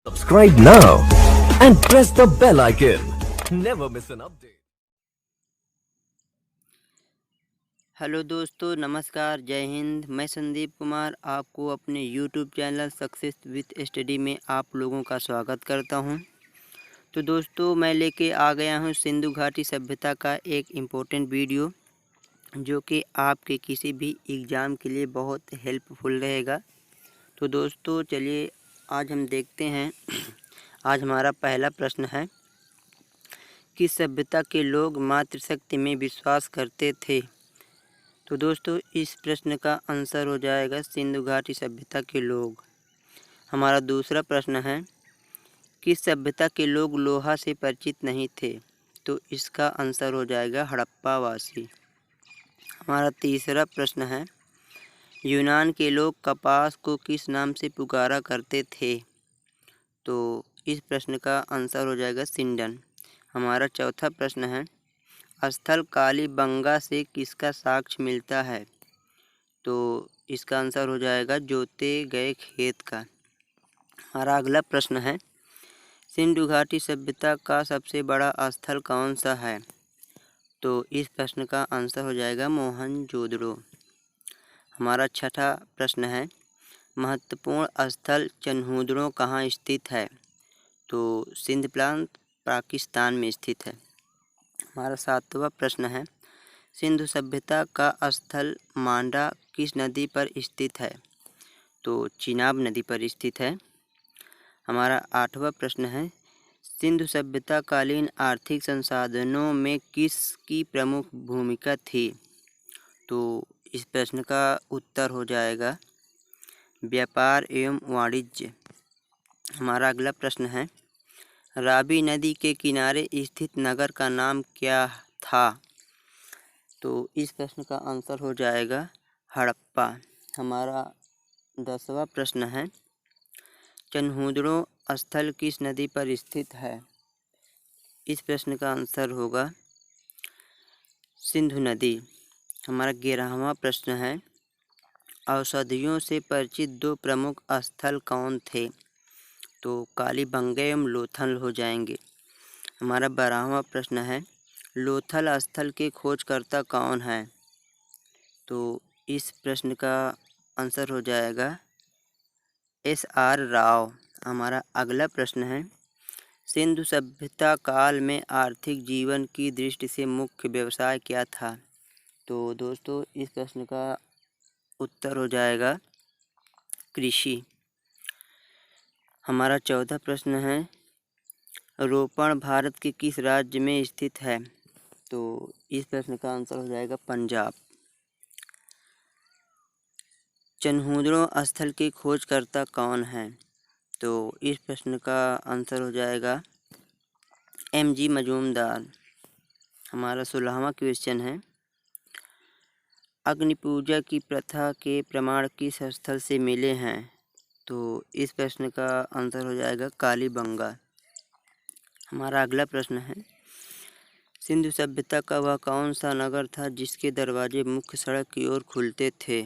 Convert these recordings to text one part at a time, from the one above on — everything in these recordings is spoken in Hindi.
Subscribe now and press the bell icon. Never miss an update. Hello दोस्तों, नमस्कार, जय हिंद। मैं संदीप कुमार आपको अपने YouTube channel success with study में आप लोगों का स्वागत करता हूं। तो दोस्तों, मैं लेके आ गया हूं सिंधु घाटी सभ्यता का एक इम्पोर्टेंट वीडियो जो कि आपके किसी भी एग्ज़ाम के लिए बहुत हेल्पफुल रहेगा। तो दोस्तों चलिए आज हम देखते हैं। आज हमारा पहला प्रश्न है, किस सभ्यता के लोग मातृशक्ति में विश्वास करते थे? तो दोस्तों इस प्रश्न का आंसर हो जाएगा सिंधु घाटी सभ्यता के लोग। हमारा दूसरा प्रश्न है, किस सभ्यता के लोग लोहा से परिचित नहीं थे? तो इसका आंसर हो जाएगा हड़प्पावासी। हमारा तीसरा प्रश्न है, यूनान के लोग कपास को किस नाम से पुकारा करते थे? तो इस प्रश्न का आंसर हो जाएगा सिंडन। हमारा चौथा प्रश्न है, स्थल कालीबंगा से किसका साक्ष्य मिलता है? तो इसका आंसर हो जाएगा जोते गए खेत का। हमारा अगला प्रश्न है, सिंधु घाटी सभ्यता का सबसे बड़ा स्थल कौन सा है? तो इस प्रश्न का आंसर हो जाएगा मोहनजोदड़ो। हमारा छठा प्रश्न है, महत्वपूर्ण स्थल चन्हूदड़ो कहाँ स्थित है? तो सिंध प्रांत पाकिस्तान में स्थित है। हमारा सातवां प्रश्न है, सिंधु सभ्यता का स्थल मांडा किस नदी पर स्थित है? तो चिनाब नदी पर स्थित है। हमारा आठवां प्रश्न है, सिंधु सभ्यता कालीन आर्थिक संसाधनों में किसकी प्रमुख भूमिका थी? तो इस प्रश्न का उत्तर हो जाएगा व्यापार एवं वाणिज्य। हमारा अगला प्रश्न है, रावी नदी के किनारे स्थित नगर का नाम क्या था? तो इस प्रश्न का आंसर हो जाएगा हड़प्पा। हमारा 10वां प्रश्न है, चन्हूदड़ो स्थल किस नदी पर स्थित है? इस प्रश्न का आंसर होगा सिंधु नदी। हमारा 11वां प्रश्न है, औषधियों से परिचित दो प्रमुख स्थल कौन थे? तो कालीबंगा एवं लोथल हो जाएंगे। हमारा 12वां प्रश्न है, लोथल स्थल के खोजकर्ता कौन है? तो इस प्रश्न का आंसर हो जाएगा SR राव। हमारा अगला प्रश्न है, सिंधु सभ्यता काल में आर्थिक जीवन की दृष्टि से मुख्य व्यवसाय क्या था? तो दोस्तों इस प्रश्न का उत्तर हो जाएगा कृषि। हमारा 14 प्रश्न है, रोपण भारत के किस राज्य में स्थित है? तो इस प्रश्न का आंसर हो जाएगा पंजाब। चन्हूदड़ो स्थल के खोजकर्ता कौन है? तो इस प्रश्न का आंसर हो जाएगा MG मजूमदार। हमारा 16वां क्वेश्चन है, अग्नि पूजा की प्रथा के प्रमाण किस स्थल से मिले हैं? तो इस प्रश्न का आंसर हो जाएगा कालीबंगा। हमारा अगला प्रश्न है, सिंधु सभ्यता का वह कौन सा नगर था जिसके दरवाजे मुख्य सड़क की ओर खुलते थे?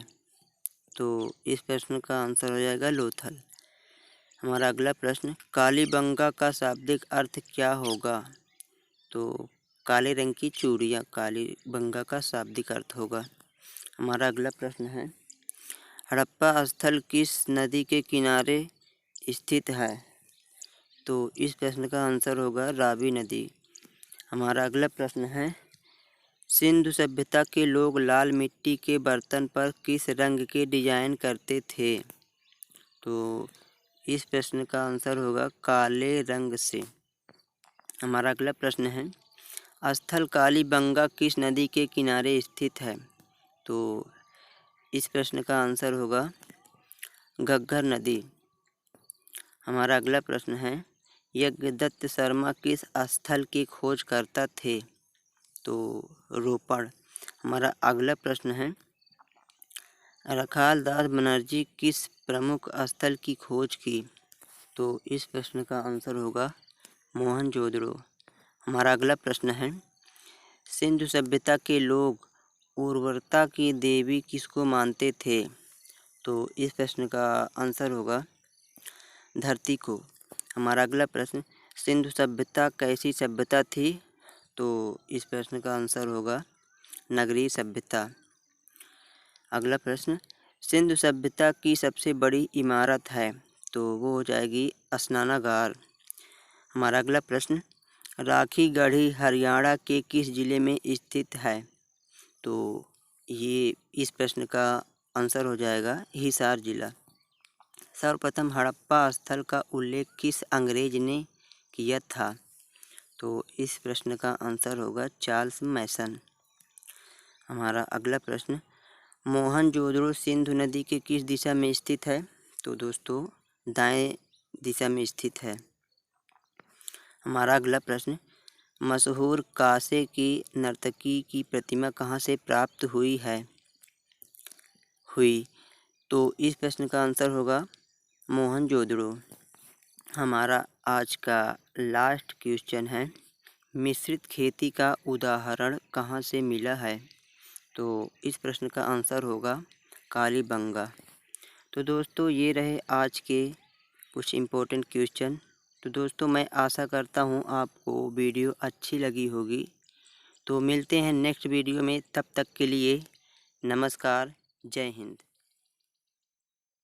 तो इस प्रश्न का आंसर हो जाएगा लोथल। हमारा अगला प्रश्न, कालीबंगा का शाब्दिक अर्थ क्या होगा? तो काले रंग की चूड़ियाँ कालीबंगा का शाब्दिक अर्थ होगा। हमारा अगला प्रश्न है, हड़प्पा स्थल किस नदी के किनारे स्थित है? तो इस प्रश्न का आंसर होगा रावी नदी। हमारा अगला प्रश्न है, सिंधु सभ्यता के लोग लाल मिट्टी के बर्तन पर किस रंग के डिजाइन करते थे? तो इस प्रश्न का आंसर होगा काले रंग से। हमारा अगला प्रश्न है, स्थल कालीबंगा किस नदी के किनारे स्थित है? तो इस प्रश्न का आंसर होगा घग्गर नदी। हमारा अगला प्रश्न है, यज्ञदत्त शर्मा किस स्थल के खोज करता थे? तो रोपड़। हमारा अगला प्रश्न है, रखाल दास बनर्जी किस प्रमुख स्थल की खोज की? तो इस प्रश्न का आंसर होगा मोहनजोदड़ो। हमारा अगला प्रश्न है, सिंधु सभ्यता के लोग उर्वरता की देवी किसको मानते थे? तो इस प्रश्न का आंसर होगा धरती को। हमारा अगला प्रश्न, सिंधु सभ्यता कैसी सभ्यता थी? तो इस प्रश्न का आंसर होगा नगरीय सभ्यता। अगला प्रश्न, सिंधु सभ्यता की सबसे बड़ी इमारत है? तो वो हो जाएगी स्नानागार। हमारा अगला प्रश्न, राखी गढ़ी हरियाणा के किस जिले में स्थित है? तो ये इस प्रश्न का आंसर हो जाएगा हिसार जिला। सर्वप्रथम हड़प्पा स्थल का उल्लेख किस अंग्रेज ने किया था? तो इस प्रश्न का आंसर होगा चार्ल्स मैसन। हमारा अगला प्रश्न, मोहनजोदड़ो सिंधु नदी के किस दिशा में स्थित है? तो दोस्तों दाएं दिशा में स्थित है। हमारा अगला प्रश्न, मशहूर कांसे की नर्तकी की प्रतिमा कहाँ से प्राप्त हुई? तो इस प्रश्न का आंसर होगा मोहनजोदड़ो। हमारा आज का लास्ट क्वेश्चन है, मिश्रित खेती का उदाहरण कहाँ से मिला है? तो इस प्रश्न का आंसर होगा कालीबंगा। तो दोस्तों ये रहे आज के कुछ इम्पोर्टेंट क्वेश्चन। तो दोस्तों मैं आशा करता हूँ आपको वीडियो अच्छी लगी होगी। तो मिलते हैं नेक्स्ट वीडियो में, तब तक के लिए नमस्कार, जय हिंद।